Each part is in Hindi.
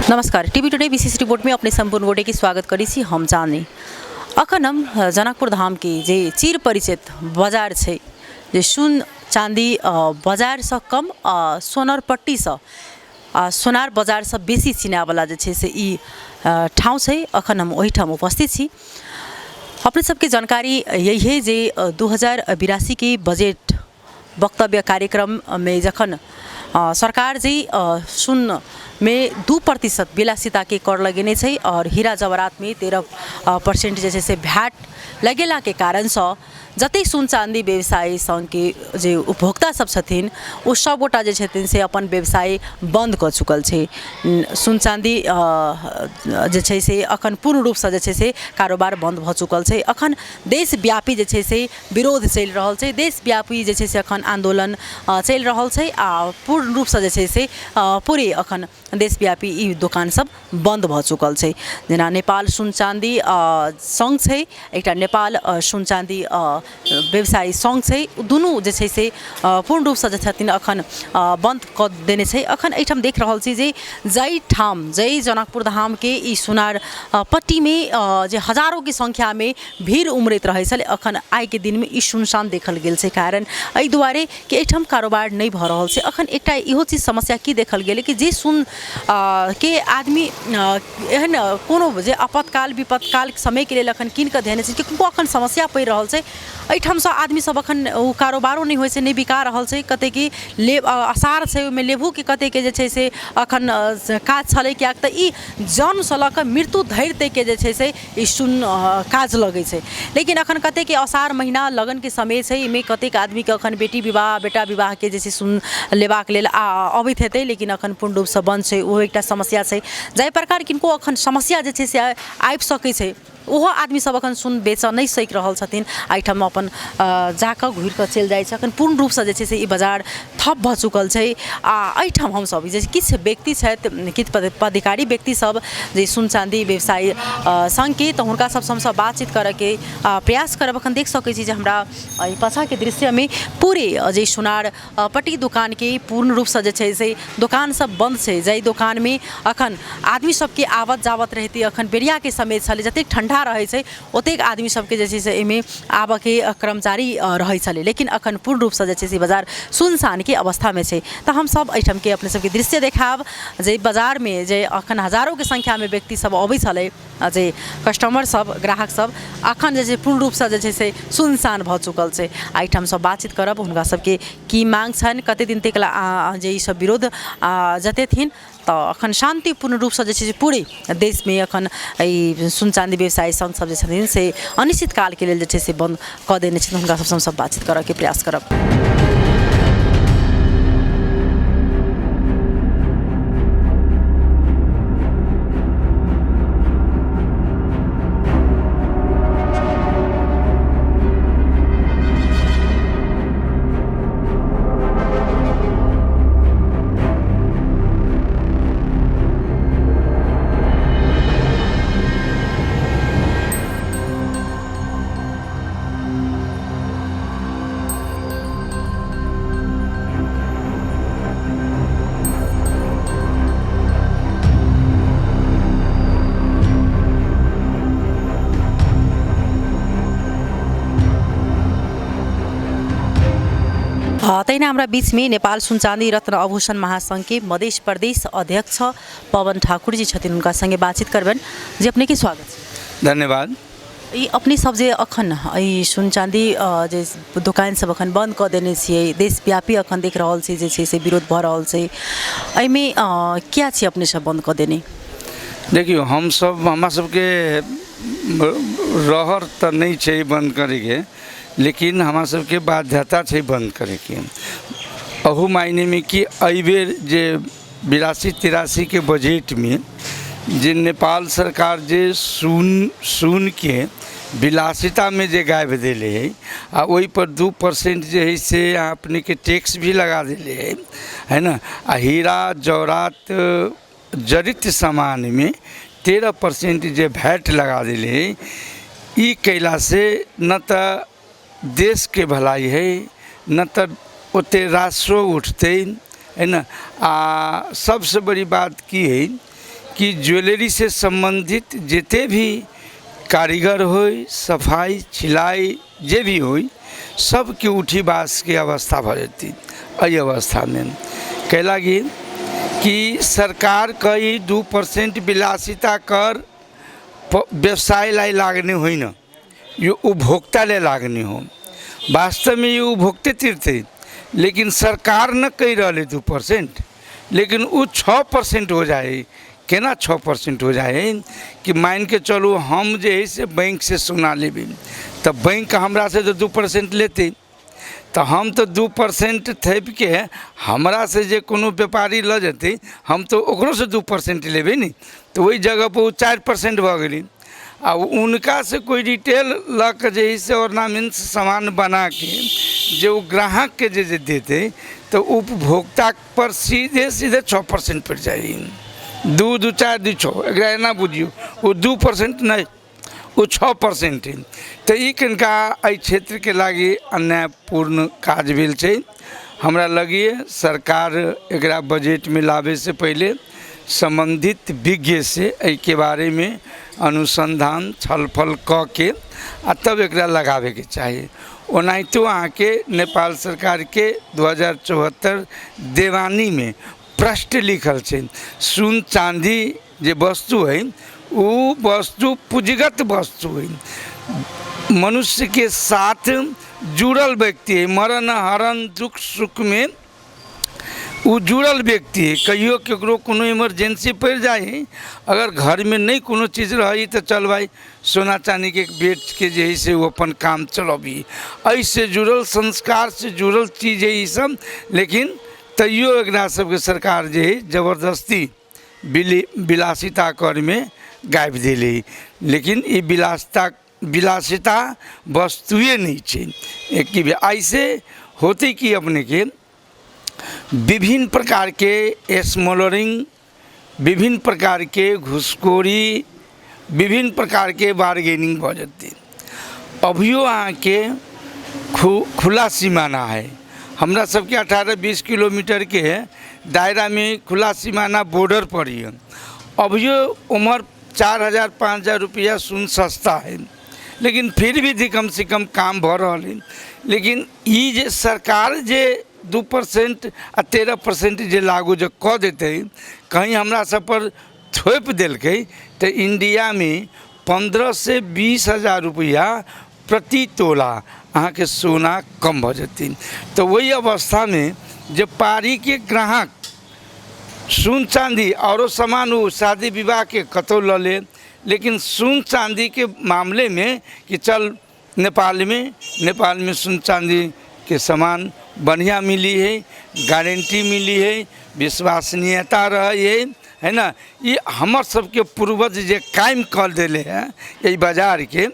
नमस्कार। टीवी टुडे विशेष रिपोर्ट में अपने संपूर्ण वोटे की स्वागत करी छी हम चाँदनी। अखन हम जनकपुर धाम के जे चिर परिचित बाजार छै, जे सुन चाँदी बाजार से कम सोनर पट्टी से सोनार बाजार से बेसी चिना वाला जे छै से ई ठाउँ छै। अखन हम ओही ठाम उपस्थित छी। अपने सबके जानकारी यही है जे 2082 के बजट वक्तव्य कार्यक्रम में जखन सरकार जी सुन में 2% विलासिता के कर लगेने छै और हीरा जवाहरात में 13% जैसे भैट लगेला के कारण से जते सुन चाँदी व्यवसाय संघ के जे उपभोक्ता सब छथिन ओ सबगोटा जे छथिन से अपन व्यवसाय बंद कर चुकल छै। सुन चाँदी जे छै से अखन पूर्ण रूप से जे छै से कारोबार बंद भ चुकल छै। अखन देशव्यापी जे छै से विरोध चल रहल छै, देशव्यापी जे छै से अखन आंदोलन चल रहल छै आ पूर्ण रूप से जे छै से पूरे अखन देशव्यापी ई दुकान सब बंद भ चुकल छै। जेना नेपाल सुन चाँदी संघ छै, एकटा नेपाल सुन चाँदी व्यवसायी संघ छै, दुनू जे छै से पूर्ण रूप से जे छथिन अखन बंद क देने छै। अखन एठाम देख रहल छी जे जय ठाम जय जनकपुर धाम के ई सुनार पट्टी में जे हजारों की संख्या में भीड़ उमड़ैत रहे छल, अखन आइ के दिन में ई सुनसान देखल गेल छै। कारण एहि दुआरे कि एठाम कारोबार नहीं भ रहल छै। अखन एकटा इहो चीज समस्या की देखल गेल कि जे सुन के आदमी एहन कोनो जे आपातकाल विपतकाल समय के लिए अखन कीन के देने छै कि किनको अखन समस्या पड़ रहल छै, एठाम से आदमी सब अखन ओ कारोबारो नहीं होइ छै, नहीं बिका रहल छै। कते की आसार छै ओहिमे लेबू के कते के जे छै से अखन काज छलै, कियाक त ई जन्म से लऽ कऽ मृत्यु धरि तक के जे छै से ई सुन काज लगै छै। लेकिन अखन कते के आसार महीना लगन के समय छै, इमे कतेक आदमी के अखन बेटी विवाह बेटा विवाह के जे छै सुन लेबाक लेल अबैत हेतै, लेकिन अखन पूर्ण रूप से बंद छै। ओहो एकटा समस्या छै। जाहि प्रकार किनको अखन समस्या जे छै से आबि सकै छै, ओहो आदमी सब अखन सुन बेच नहीं सक रहल छथिन। एहिठाम अपन जाकऽ घुरि कऽ चलि जाइ छै। अखन पूर्ण रूप से जे छै से ई बाजार ठप भ चुकल छै। आ एहिठाम हम सब जे किछु व्यक्ति छथि, किछु पदाधिकारी व्यक्ति सब जे सुन चाँदी व्यवसायी संघ के, तो हुनका सब हमसब बातचीत करऽ के प्रयास करब। अखन देख सकै छी जे हमरा पाछा के दृश्य में पूरे जे सुनार पट्टी दुकान के पूर्ण रूप से जे छै से दुकान सब बंद छै। जाहि दुकान में अखन आदमी सबके आवत जावत रहती, अखन बेरिया के समय छलै, जतेक ठंडा रहे छै ओतेक आदमी सबके जे छै से एहिमे आबऽ के कर्मचारी रहे छलै, लेकिन अखन पूर्ण रूप से जे छै से बाजार सुनसान के अवस्था में छै। तो हम सब एहिठाम के अपने सबके दृश्य देखाब जे बाजार में जे अखन हजारों के संख्या में व्यक्ति सब अबै छलै, जे कस्टमर सब ग्राहक सब अखन जे छै पूर्ण रूप से जे छै से सुनसान भ चुकल छै। एहिठाम सब बातचीत करब, हुनका सबके की मांग छनि, कते दिन तक जे ई सब विरोध जतेथिन। तो अखन शांतिपूर्ण रूप से जे छै से पूरे देश में अखन ई सुन चाँदी व्यवसायी संघ सब जे छथिन से अनिश्चित काल के लेल जे छै से बंद क देने छथिन। हुनका सबसँ हमसब बातचीत करऽ के प्रयास करब। तैना हमारा बीच में नेपाल सुन चाँदी रत्न आभूषण महासंघ के मध्य प्रदेश अध्यक्ष पवन ठाकुर जी छथिन, उनका संगे बातचीत करबन। जी अपने के स्वागत छै। धन्यवाद। ई अपने सब जे अखन ई सुन चाँदी जे दुकान सब अखन बंद क देने छियै, देशव्यापी अखन देख रहल छी जे छै से विरोध भ रहल छै, एहिमे क्या छै अपने सब बंद क देने? देखियो हम सब हमरा सबके रहर त नहीं छै बंद करे के, लेकिन हमरा सबके बाध्यता छै बंद करे के। अहू मायने में कि एहि बेर जे 82-83 के बजट में जे नेपाल सरकार जे सुन के विलासिता में जे गायब दिले है आ वही पर 2% जे है से अपने के टैक्स भी लगा दिले है ना। आ हीरा जवाहरात जड़ित सामान में 13% जे भैट लगा दिले है, ई कैला से न तो देश के भलाई है न तो उते राजस्व उठते है ना। सबसे बड़ी बात की है कि ज्वेलरी से संबंधित जिते भी कारीगर होई, सफाई छिलाई जे भी होई, सबके उठी बास के अवस्था भ जती। एहि अवस्था में कह लगी कि सरकार कई 2% विलासिता कर व्यवसाय लाई लागने हुई न, ये उपभोक्ता ले लागने हो। वास्तव में ये उपभोक्ते तीर्थे, लेकिन सरकार न कही रहे 2%, लेकिन वो 6% हो जाए। केना 6% हो जाए कि मान के चलो हम जे है से बैंक से सोना लेबे, तो बैंक हमरा से तो 2% लेते, तो हम तो 2% थेप के हमरा से जे कोनो व्यापारी ल जेते, हम तो ओकरो से 2% लेबे नहीं, तो वही जगह पर वो 4% भ गई। आ उनका से कोई रिटेल ला के जे से ऑर्नामेंट्स सामान बना के जो ग्राहक के जे देते, तो उपभोक्ता पर सीधे सीधे 6% पड़ जाए। 2 4 2 6 एकरा ना बुझियो, वो 2% नहीं, वो 6% है। तो ई कनिका एहि क्षेत्र के लागी अन्यायपूर्ण काज भेल छै। हमरा लगिए सरकार एकरा बजट में लावे से पहले संबंधित विज्ञ से एहि के बारे में अनुसंधान छलफल क के आ तब एकरा लगावे के चाहिए। ओनाहितो अहाँ के नेपाल सरकार के 2074 देवानी में पृष्ठ लिखल छै, सोन चांदी जे वस्तु है वो वस्तु पूंजीगत वस्तु है, मनुष्य के साथ जुड़ल व्यक्ति है, मरण हरण दुख सुख में वो जुड़ल व्यक्ति है। कहियो केकरो कोनो इमरजेंसी पड़ जाए, अगर घर में नहीं कोनो चीज़ रही तो चल भाई सोना चांदी के बेच के जे है से वो अपन काम चलबी, ऐसे जुड़ल संस्कार से जुड़ल चीज़ है ये सब। लेकिन तैयो एकरा सबके सरकार जे है जबरदस्ती विलासिता कर में गायब दिली। लेकिन ये विलासिता वस्तुए नहीं छे। एक ऐसे होते कि अपने के विभिन्न प्रकार के स्मगलिंग, विभिन्न प्रकार के घुसखोरी, विभिन्न प्रकार के बार्गेनिंग हो जाती। अभियो अहाँ के खुला सीमाना है, हमरा सबके 18-20 किलोमीटर के दायरा में खुला सीमाना बॉर्डर पर ही है। अभियो उम्र 4000-5000 रुपया सुन सस्ता है, लेकिन फिर भी कम से कम काम भ रहा है। लेकिन ये जे सरकार जे 2% आ 13% जे लागू जो कह देते, कहीं हमरा सब पर थोप दिल्कै तो इंडिया में 15 से 20 हजार रुपया प्रति तोला अहाँ के सोना कम हो जाती। तो वही अवस्था में जब पारी के ग्राहक सोन चांदी और सामान वो शादी विवाह के कतौ ल ले, लेकिन सोन चांदी के मामले में कि चल नेपाल में सोन चांदी के सामान बढ़िया मिली है, गारंटी मिली है, विश्वसनीयता रही है ना। ये हमर सबके पूर्वज जे कायम कर दिले हैं यही बाजार के,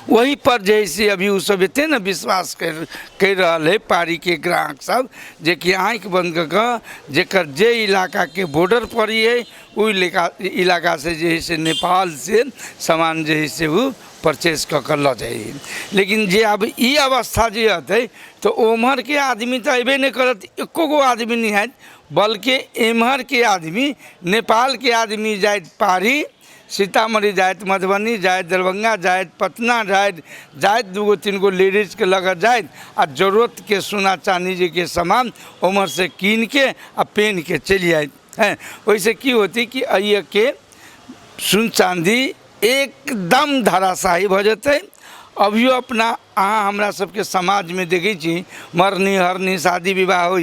वही पर जैसे अभी उ सब एते न विश्वास कर रहा है पारी के ग्राहक सब, जे कि आँख बंद कर जेकर जे इलाका के बॉर्डर पर ही है वो इलाका से जे है से नेपाल से सामान जे है से वो परचेज कर ल जाए। लेकिन जे अब ये अवस्था जे आते तो उम्हर के आदमी तो अबे नहीं करत, एको गो आदमी नहीं है, बल्कि एम्हर के आदमी नेपाल के आदमी जाए पारी, सीतामढ़ी जाए, मधुबनी जाए, दरभंगा जाए, पटना जाए 2-3 गो लेडीज के लगा जाए आ जरूरत के सोना चांदी जी के सामान उम्र से कीन के आ पहन के चली आए हैं। वैसे की होती कि आइए के सोन चांदी एकदम धराशायी हो जाते। अभियो अपना अहाँ हमरा सबके समाज में देखे छी, मरनी हरनी शादी विवाह हो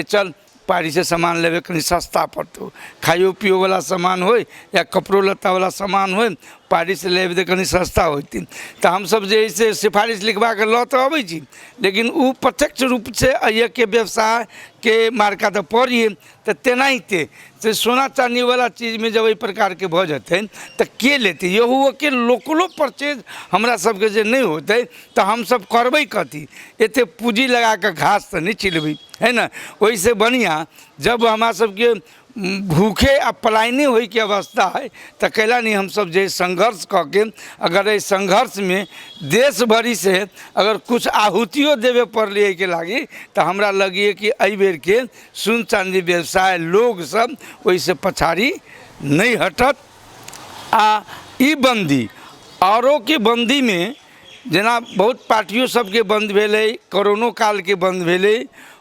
चल पारी से सामान लेवे कहीं सस्ता पड़तो, खाइयो पियो वाला सामान हो या कपड़ो लत्ता वाला सामान हो, पारी से लेवे तो कहीं सस्ता होती। तो हम सब जैसे सिफारिश लिखवा के ल तो अबै छी, लेकिन वो प्रत्यक्ष रूप से ये के व्यवसाय के मार्का तो पड़ी तो तेनाहिते से सोना चांदी वाला चीज़ में जब एहि प्रकार के भ जाते तो के लेते। यहू के लोकलो परचेज हमरा सबके जे नहीं होते तो हम सब करबै कथी, एते पूंजी लगा के घास तो नहीं छिलबै है ना। वैसे बढ़िया जब हमारा सबके भूखे आ पलायनी होई के अवस्था है तो कैला नहीं हम सब जे संघर्ष करके, अगर इस संघर्ष में देश भरी से अगर कुछ आहुतियों देवे पड़लिए के लागी तो हमरा लगिए कि एहि बेर के सोन चांदी व्यवसाय लोग सब वैसे पछाड़ी नहीं हटत। आ ई बंदी औरों के बंदी में जेना बहुत पार्टियों सबके बंद भेलै, कोरोनो काल के बंद भेलै,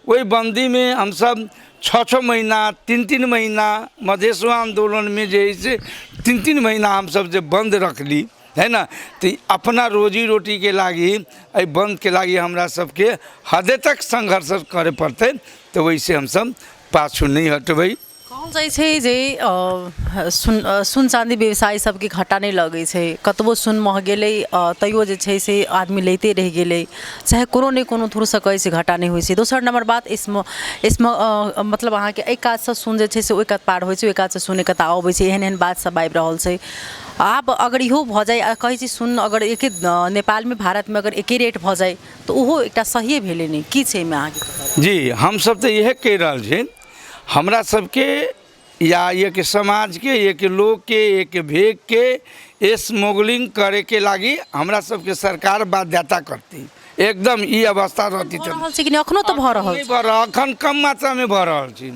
वही बंदी में हम सब 6-6 महीना 3-3 महीना मधेशो आंदोलन में जे है से 3-3 महीना हम सब जे बंद रखली है ना, तो अपना रोजी रोटी के लागी ए बंद के लागी हमरा सबके हदे तक संघर्ष करे पड़ते। तो वैसे हम सब पाछू नहीं हटबै। कहल जाइ छै जे सुन चाँदी व्यवसाय सबके घाटा नहीं लगै छै, कतबो सुन मह गेलै तैयो जे छै से आदमी लेते रह गेलै, चाहे कोनो ने कोनो थ्रू से कहै छै घाटा नहीं होइ छै। दोसर नंबर बात इसमें मतलब अहाँके एहि काज से सुन जे छै से ओहि कात पार होइ छै, ओहि काज से सुन कतऽ अबै छै, एहन एहन बात सब आबि रहल छै। आब अगर इहो भऽ जाए कहै छी सुन अगर एके नेपाल में भारत में अगर एके रेट भऽ जाए तो ओहो एकटा सहिए भेलै नहीं, की छै में अहाँके? जी हम सब तो यह कह रहल छी, हमरा सबके या एक समाज के, एक लोग के, एक भेग के स्मगलिंग करे के लागी हमरा सबके सरकार बाध्यता करती। एकदम ई अवस्था रहती अखनो तो भऽ रहल छै, अखन कम मात्रा में भऽ रहल छी,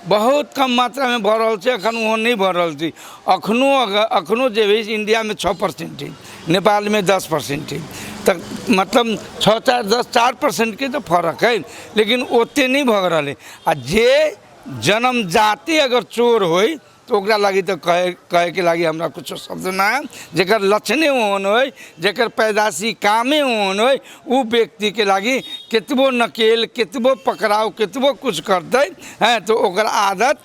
बहुत कम मात्रा में भऽ रहल छै, अखन वो नहीं भऽ रहल छी। अखनो जे है इंडिया में 6% है, नेपाल में 10% है, तक मतलब 6-4-10-4% के तो फर्क है, लेकिन ओते नहीं भऽ रहल है। आ जे जन्म जाति अगर चोर होई तो ओकरा लगी तो कहे के लगी हमरा कुछ शब्द ना है। जेकर लक्षणे ओहन होय, जेकर पैदाशी कामे ओहन होय, उ व्यक्ति के लगी कितबो नकेल, कितबो पकड़ाव, कितबो कुछ करते हैं तो ओकर आदत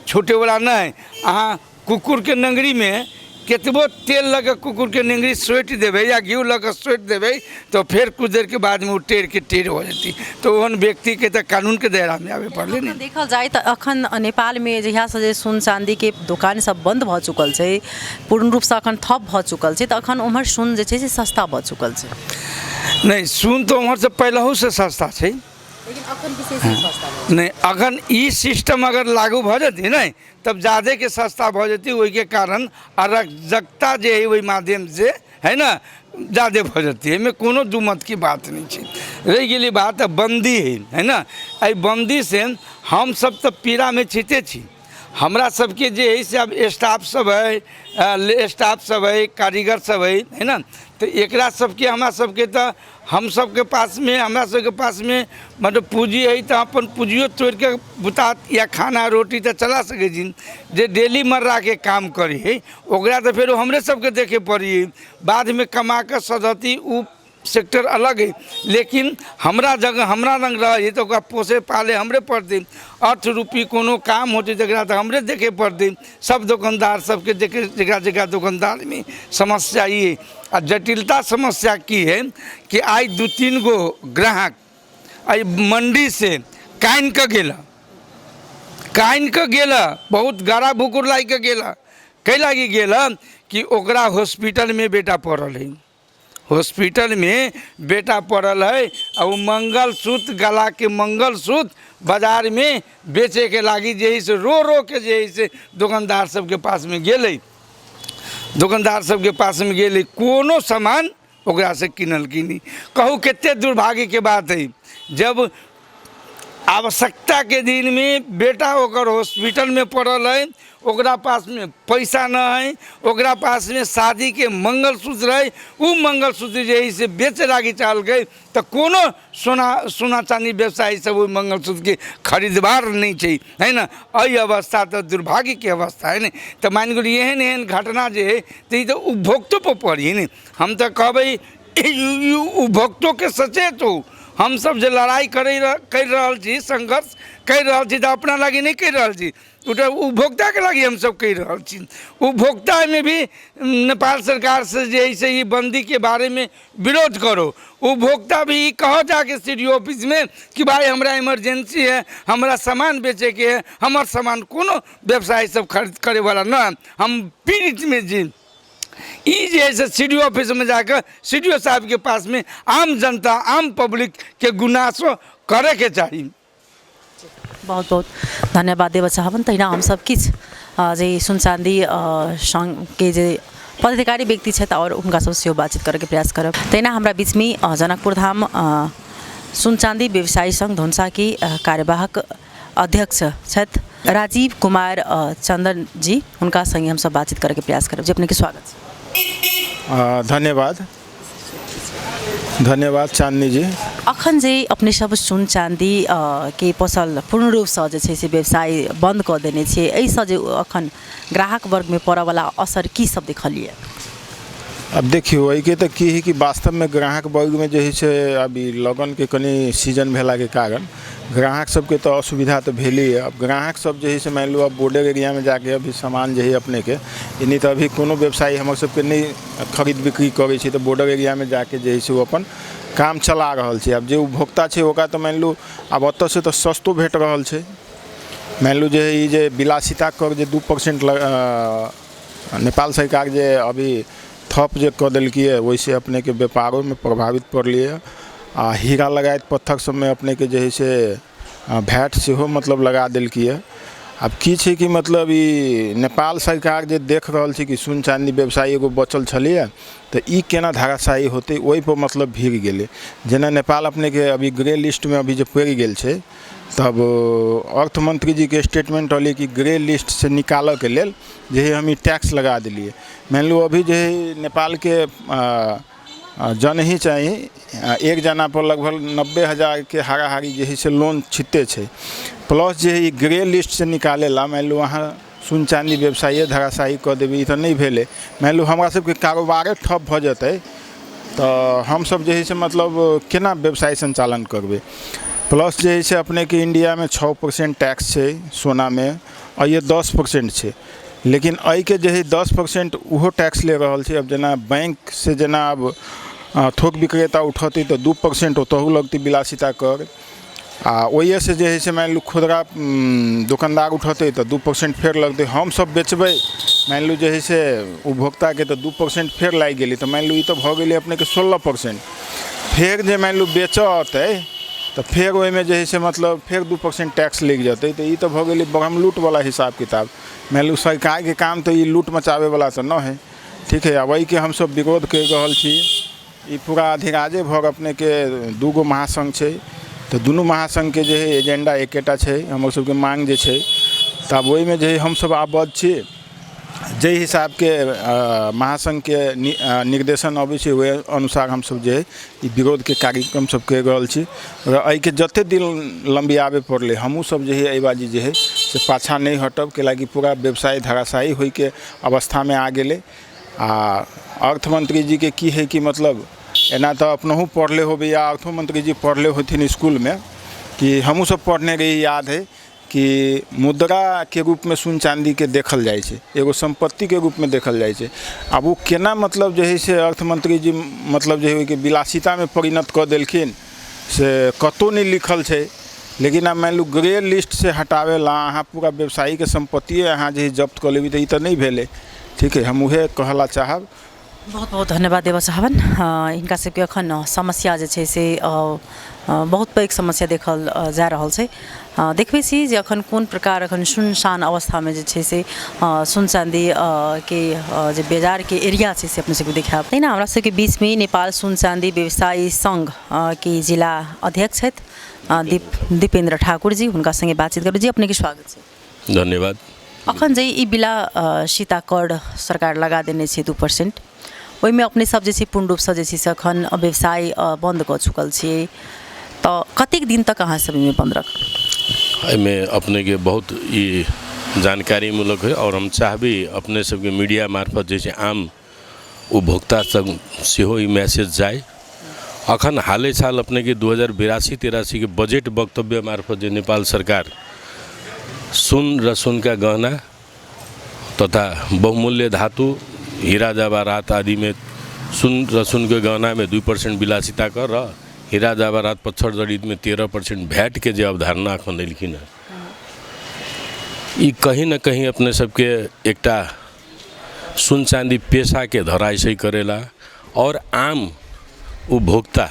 छूटे वाला नहीं। अहाँ कुकुर के नंगरी में कितबो तेल लगे कुकुर के नंगरी सोट देवे या घी लगे सोट देवे तो फिर कुछ देर के बाद में वो टेढ़ के टेढ़ हो जाती। तो ओहन व्यक्ति के तो कानून के दायरा में आवे पड़ले नहीं। देखल जाए तो अखन नेपाल में जहिया से जे सुन चांदी के दुकान सब बंद भ चुकल छै, पूर्ण रूप से अखन ठप भ चुकल छै, तो अखन उम्हर सुन जे छै से सस्ता भ चुकल छै। नहीं सुन तो उम्हर से पहले से सस्ता छै, लेकिन अखन विशेष सस्ता नहीं। अगर ई सिस्टम अगर लागू भ जाती नहीं तब ज़्यादा के सस्ता भ जाती, वही के कारण अराजकता जे है वही माध्यम से है ना ज़्यादा भ जाती है। में कोनो दुमत की बात नहीं है। रही गेली बात बंदी है ना, आई बंदी से हम सब तो पीड़ा में छीते छी। हमरा सबके जे है से अब स्टाफ सब है, कारीगर सब है ना, तो एकरा सबके हमरा सबके तो हम सबके पास में, हमरा सबके पास में मतलब पूंजी है तो अपन पूंजियो तोड़ के बुता या खाना रोटी तो चला सके जिन जे डेली मर्रा के काम करी है ओकरा तो फिर हमरे सबके देखे पड़ी है। बाद में कमा के सदती उ सेक्टर अलग है, लेकिन हमरा जगह हमरा रंग रहे तो ओकरा पोसे पाले हमरे पड़ते। अर्थ रूपी कोनो काम होते जरा तो हमरे देखे पड़ते। सब दुकानदार सबके देखे, जगह जगह दुकानदार में समस्या ये आ जटिलता समस्या की है कि आज 2-3 गो ग्राहक आई मंडी से कान के गेला बहुत गारा भुकुर लाई के गेला, कई लागी गेला कि ओकरा हॉस्पिटल में बेटा पड़ल है, हॉस्पिटल में बेटा पड़ल है और मंगलसूत्र गला के मंगलसूत्र बाजार में बेचे के लागी जे से रो के जे से दुकानदार सबके पास में गेले, दुकानदार सबके पास में गेले कोनो सामान ओकरा से किनल की नहीं। कहूँ कितने दुर्भाग्य के बात है, जब आवश्यकता के दिन में बेटा ओकर हॉस्पिटल में पड़ल है, ओकरा पास में पैसा न है, ओकरा पास में शादी के मंगलसूत्र है, वो मंगलसूत्र जे से बेचे लागी चल गए तो कोनो सोना चांदी व्यवसायी सब वो मंगलसूत्र के खरीदबार नहीं चाहिए है ना। अई अवस्था तो दुर्भाग्य की अवस्था है ना। तो मान गई एहन एहन घटना जे है तो ये तो उपभोक्तों पर पड़ी नहीं। हम तो कहबे उपभोक्तों के सचेत हो, हम सब जो लड़ाई कर रहा छी, संघर्ष कर रहा छी तो अपना लगी नहीं कर रहा छी, उटा उपभोक्ता के लगी हम सब कह रहा छी। उपभोक्ता में भी नेपाल सरकार से जैसे ही बंदी के बारे में विरोध करो, उपभोक्ता भी कहो जाके सीडी ऑफिस में कि भाई हमरा इमरजेंसी है, हमरा सामान बेचे के है, हमार सामान कोनो व्यवसाय सब खरीद करे वाला ना, हम पीड़ित में जी ई जैसे सीडी ऑफिस में जाकर सीडीओ साहब के पास में आम जनता, आम पब्लिक के गुनासो करे के चाहिए। बहुत बहुत धन्यवाद देव चाहबन। तहिना हम सब किछ जे सुन चांदी संघ के जे पदाधिकारी व्यक्ति छथि और उनका सब से बातचीत करे के प्रयास करब। तहिना हमरा बीच में जनकपुर धाम सुन चांदी व्यवसायी संघ धनुषा की कार्यवाहक अध्यक्ष छथि राजीव कुमार चंदन जी उनका संगे हम सब बातचीत करके प्रयास करब जी। अपने के स्वागत छै। धन्यवाद चांदनी जी। अखन जे अपने सब सुन चांदी के पसल पूर्ण रूप से जे छै से व्यवसाय बंद कर देने छै, एहिसँ जे अखन ग्राहक वर्ग में पड़े वाला असर की सब देखलिए? अब देखियो एहि के तो की है कि वास्तव में ग्राहक वर्ग में जो है से अभी लगन के कनी सीजन भेला के कारण ग्राहक सबके तो असुविधा तो भेली है। अब ग्राहक सब जो है से मान लो अब बॉर्डर एरिया में जाके अभी सामान जो है अपने के यानी तो अभी कोनो व्यवसायी हम सबके नहीं खरीद बिक्री करे छे, तो बॉर्डर एरिया में जाके जो है से वो अपन काम चला रहल छे। अब जो उपभोक्ता छे ओकरा तो मान लो अब अत से तो सस्तो भेट रहल छे। मान लो जो है ये जे विलासिता कर जे 2% नेपाल सरकार जे अभी थप जे कऽ देलकै है, वैसे अपने के व्यापारों में प्रभावित पड़लिए है। हीरा लगायत पत्थर सब में अपने के जो है से भैट सेहो मतलब लगा देलकै है। अब की छै कि मतलब ई नेपाल सरकार जे देख रहल छै कि सोन चांदी व्यवसायी एगो बचल छलिए, तो ई केना धराशायी होते ओहि पर मतलब भीड़ गेले। जेना नेपाल अपने के अभी ग्रे लिस्ट में अभी जो पड़ि गेल छै, तब अर्थ मंत्री जी के स्टेटमेंट रहलै कि ग्रे लिस्ट से निकालऽ के लेल जे है हम ई टैक्स लगा दिलिए। मान लो अभी जो है नेपाल के जन ही चाहिए एक जना पर लगभग 90,000 के हाराहारी जो है से लोन छिट्टे छै, प्लस जो है ग्रे लिस्ट से निकाले ला मान लो वहाँ सोन चांदी व्यवसायी धराशायी कऽ देबै तो नहीं भेले। मान लो हमरा सबके कारोबारे ठप भ जेतै तो हम सब जो है से मतलब केना व्यवसाय संचालन करबै। प्लस जो है से अपने के इंडिया में 6% टैक्स है सोना में और ये 10% है, लेकिन अई के जो है 10% उहो टैक्स ले रहल छै। अब जना बैंक से जना अब थोक विक्रेता उठती तो 2% ओतहु लगती विलासिता कर, वही से जो है से मान लो खुदरा दुकानदार उठते तो 2% फेर लगते। हम सब बेचबै मान लो जो है से उपभोक्ता के तो 2% फेर लाग गेली, तो मान लो ये तो भ गेलै अपने के 16%। फेर जे मान लो बेचते तो फिर वही में जो है से मतलब फिर 2% टैक्स लग जाते, तो ये तो भ गेलै बगम लूट वाला हिसाब किताब। मान लो सरकार के काम तो ये लूट मचावे वाला तो न है, ठीक है। वही के हम सब विरोध कर रहल छी। ये पूरा अधिराजे भर अपने के 2 महासंघ छै, तो दोनों महासंघ के जो है एजेंडा एकेटा छै, हम सबके मांग जे छै, तब वही में जो है हम सब आबद्ध छी। जे हिसाब के महासंघ के निर्देशन अबै छै वही अनुसार हम सब जे है विरोध के कार्यक्रम सब कर रहल छी। और के जते दिन लंबियाबे पड़ले हमहूँ सब जे है एहि बाजी जे है से पाछा नहीं हटब, कैलाकि पूरा व्यवसाय धराशायी होई के अवस्था में आ गेले। अर्थमंत्री जी के की है कि मतलब एना तो अपनहु पढ़ले होबे या अर्थो मंत्री जी पढ़ले होथिन स्कूल में, कि हमहूँ सब पढ़ने रही, याद है कि मुद्रा के रूप में सोन चांदी के देखल जाए छै, एगो संपत्ति के रूप में देखल जाए छै। अब वो केना मतलब जो है से अर्थमंत्री जी मतलब जो है कि विलासिता में परिणत कर देलखिन से कतो नहीं लिखल छै। लेकिन अब मान लो ग्रे लिस्ट से हटावे ला अहाँ पूरा व्यवसायी के संपत्ति अहाँ जो जब्त कर लेबी तो ये तो नहीं भेले, ठीक है। हम उहे कहला चाहब। बहुत बहुत धन्यवाद देवा चाहबन। इनका सबके अखन समस्या जे छै से बहुत पैघ समस्या देखल जा रहल छै। देखबे छी जे अखन कोन प्रकार अखन सुनसान अवस्था में जे छै से सोन चांदी के जे बाजार के एरिया छै से अपने सबके देखाब है ना। हमरा सबके बीच में नेपाल सोन चांदी व्यवसायी संघ के जिला अध्यक्ष छथि दीपेंद्र ठाकुर जी, उनका संगे बातचीत करू जी। अपने के स्वागत छै। धन्यवाद। अखन जे ई विलासिता कर सरकार लगा देने छै 2%, ओहि में अपने सब जे पूर्ण रूप से जे से अखन व्यवसाय बंद कर चुकल छे, तो कतेक दिन तक अहाँ सब में बंद रख? में अपने के बहुत ये जानकारी मूलक है, और हम चाहबी अपने सबके मीडिया मार्फत जैसे आम उपभोक्ता तक सेहो ई मैसेज जाए। अखन हालै साल अपने के 2082-83 के बजट वक्तव्य मार्फत जो नेपाल सरकार सुन र सुन का गहना तथा बहुमूल्य धातु हीरा जवाहरात आदि में सुन र सुन के गहना में 2% विलासिता कर र हीरा जवाहरात पत्थर जड़ित में 13% भैट के जो अवधारणा अखन लेलखिन है, ये कहीं न कहीं अपने सबके एकटा सुन चांदी पेशा के धराशायी करेला और आम उपभोक्ता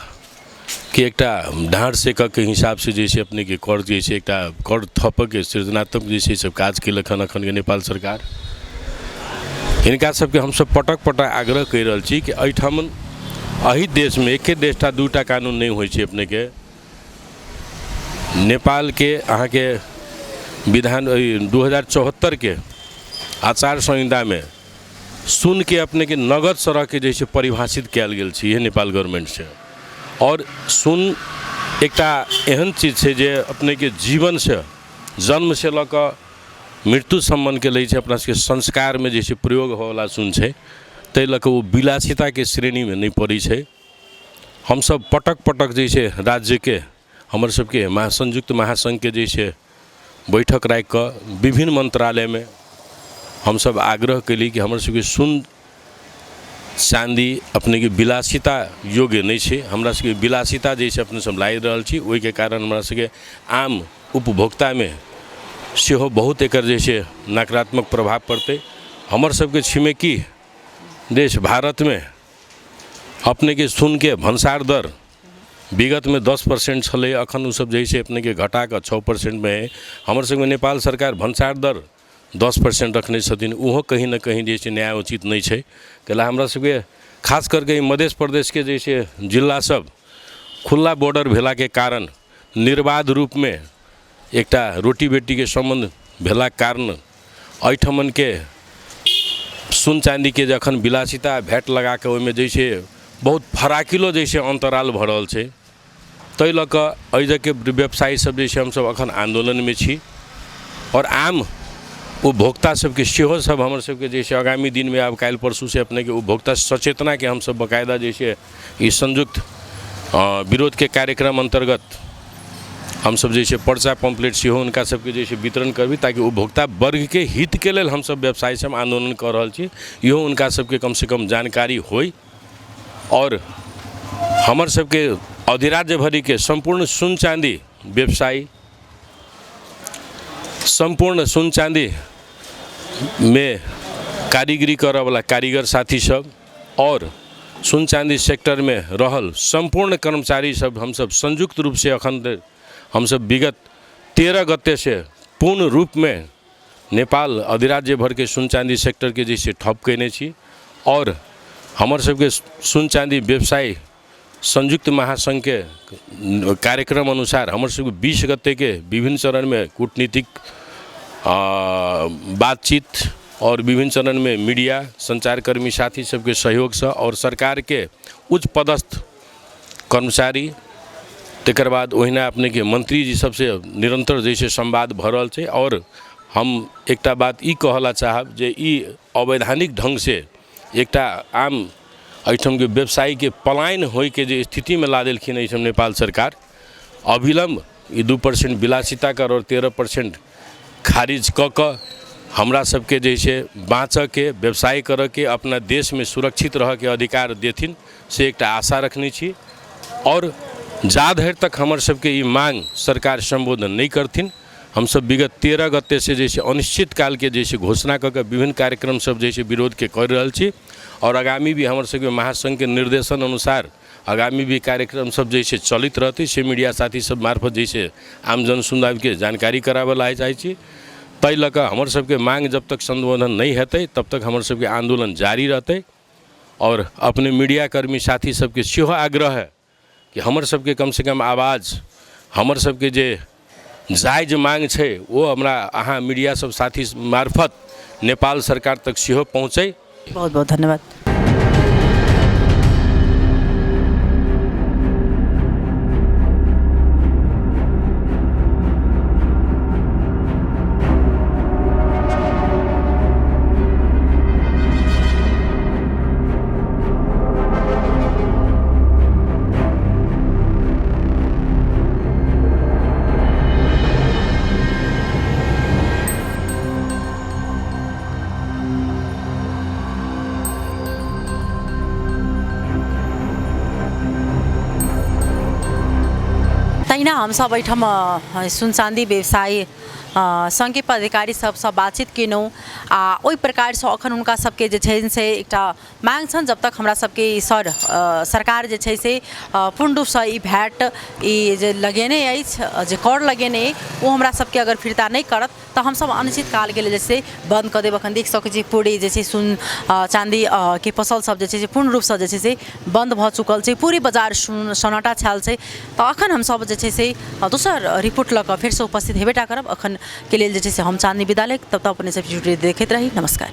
के एकटा ढाँड से के हिसाब से जैसे अपने के कर जैसे एकटा कर थप के सृजनात्मक जैसे सब काज के लखन अखन के नेपाल सरकार इनका सबके हम सब पटक पटक आग्रह कर रहल छी कि एहिठाम अही देश में एक देशटा 2टा कानून नहीं होइ छै। अपने के नेपाल के अहाँ के विधान 2074 के आचार संहिता में सुन के अपने के नगद सड़क के जैसे परिभाषित कयल गेल छै नेपाल गवर्नमेंट से। और सुन एकटा एहन चीज छै जे अपने के जीवन से जन्म से लऽ कऽ मृत्यु सम्बन्ध के लिए अपना सबके संस्कार में जैसे प्रयोग होवला सुन छै, तै लऽ कऽ वो विलासिता के श्रेणी में नहीं पड़ी छै। हम सब पटक पटक जैसे राज्य के हमर सबके संयुक्त महासंघ के जैसे बैठक राखि कऽ विभिन्न मंत्रालय में हम सब आग्रह कली कि हमर सबके सुन चांदी अपने के विलासिता योग्य नहीं छै। हमरा सबके विलासिता जैसे अपने सब लाई रहल छी, ओहि के कारण हमरा सबके आम उपभोक्ता में सेहो बहुत एकर जैसे नकारात्मक प्रभाव पड़ते। हमर सबके छिमेकी देश भारत में अपने के सुन के भंसार दर विगत में 10% छलै, अखन उ सब जैसे अपने के घटा कर 6% में है। हमर सबके नेपाल सरकार भंसार दर 10% रखने छथिन, उहो कहीं ना कहीं जैसे न्याय उचित नहीं छै। कैला हमरा सबके खास करके मध्य प्रदेश के जैसे जिला सब खुला बॉर्डर भेला के कारण निर्बाध रूप में एकटा रोटी बेटी के संबंध भेला कारण एहिठमन के सुन चांदी के जखन विलासिता भेट लगा के ओहिमे जैसे बहुत फराकिलो जैसे अंतराल भऽ रहल छै, तै लऽ कऽ एहि के व्यवसायी सब जैसे हम सब अखन आंदोलन में छी। और आम उपभोक्ता सबके सेहो सब हमर सबके जैसे आगामी दिन में अब काल्हि परसू से अपने के उपभोक्ता सचेतना के हम सब बाकायदा जैसे इस संयुक्त विरोध के कार्यक्रम अंतर्गत हम सब जैसे पर्चा पम्पलेट सेहो उनका सबके जैसे वितरण करबी, ताकि उपभोक्ता वर्ग के हित के लेल हम सब व्यवसायी सब आंदोलन कर रहल छी, इहो उनका सबके कम से कम जानकारी होई। और हमर सबके अधिराज्य भरी के संपूर्ण सुन चांदी व्यवसायी, संपूर्ण सुन चांदी में कारीगरी करे वाला कारीगर साथी सब और सुन चांदी सेक्टर में रहल संपूर्ण कर्मचारी सब हम सब संयुक्त रूप से अखन हम सब विगत 13 गते से पूर्ण रूप में नेपाल अधिराज्य भर के सुन चांदी सेक्टर के जैसे ठप कैने छी। और हमर सबके सुन चांदी व्यवसायी संयुक्त महासंघ के कार्यक्रम अनुसार हमर सबके 20 गते के विभिन्न चरण में कूटनीतिक बातचीत और विभिन्न चरण में मीडिया संचारकर्मी साथी सबके सहयोग से और सरकार के उच्च पदस्थ कर्मचारी तकर बाद ओहिना अपने के मंत्री जी सबसे निरंतर जैसे संवाद भऽ रहल छै। और हम एकटा बात ई कहला चाहब जे ई अवैधानिक ढंग से एकटा आम एहिठाम के व्यवसायी के पलायन होय के जे स्थिति में ला देलखिन एहिठाम नेपाल सरकार, अविलंब ई 2% विलासिता कर और 13% खारिज क क हमरा सबके जैसे बाँचऽ के व्यवसाय करऽ के अपना देश में सुरक्षित रह के अधिकार देथिन से एकटा आशा रखने छी। और जा धरि तक हमर सबके ई मांग सरकार संबोधन नहीं करथिन, हम सब विगत 13 गते से जैसे अनिश्चित काल के जैसे घोषणा क के विभिन्न कार्यक्रम सब जैसे विरोध के कर रहल छी। और आगामी भी हमर सबके महासंघ के निर्देशन अनुसार आगामी भी कार्यक्रम सब जैसे चलित रहते से मीडिया साथी सब मार्फत जैसे आम जन सुनवाई के जानकारी करावे ला चाहे छी। तै लऽ कऽ हमर सबके मांग जब तक संबोधन नहीं हेतै तब तक हमर सबके आंदोलन जारी रहते। और अपने मीडिया कर्मी साथी सबके सेहो आग्रह है कि हमर सबके कम से कम आवाज़ हमर सबके जे जायज मांग छै वो हमरा अहाँ मीडिया सब साथी मार्फत नेपाल सरकार तक सेहो पहुँचे। बहुत बहुत धन्यवाद। तहिना हम सब एहिठाम सुन चांदी व्यवसायी संघ के पदाधिकारी सबसँ बातचीत केलहुँ आ ओहि प्रकारसँ अखन हुनका सबके जे छै से एकटा मांग छनि जब तक हमरा सबके सरकार जे छै से पूर्ण रूपसँ ई भैट ई जे लगेने अछि जे कर लगेने ओ हमरा सबके अगर फिरता नहीं करत तऽ हम सब अनिश्चित काल के लिए जैसे बंद कर देब। अखन देख सकै छी पूरी जे छै सुन चांदी के फसल सब जे छै से पूर्ण रूपसँ जे छै से बंद भऽ चुकल छै, पूरी बाजार सन्नाटा छायल छै। तऽ अखन हम सब जे छै से दोसर रिपोर्ट लऽ कऽ फेरसँ उपस्थित हेबेटा करब। अखन के लिए जे छै से हम चांदनी विद्यालय तब तक अपने सब छुट्टी देखते रही। नमस्कार।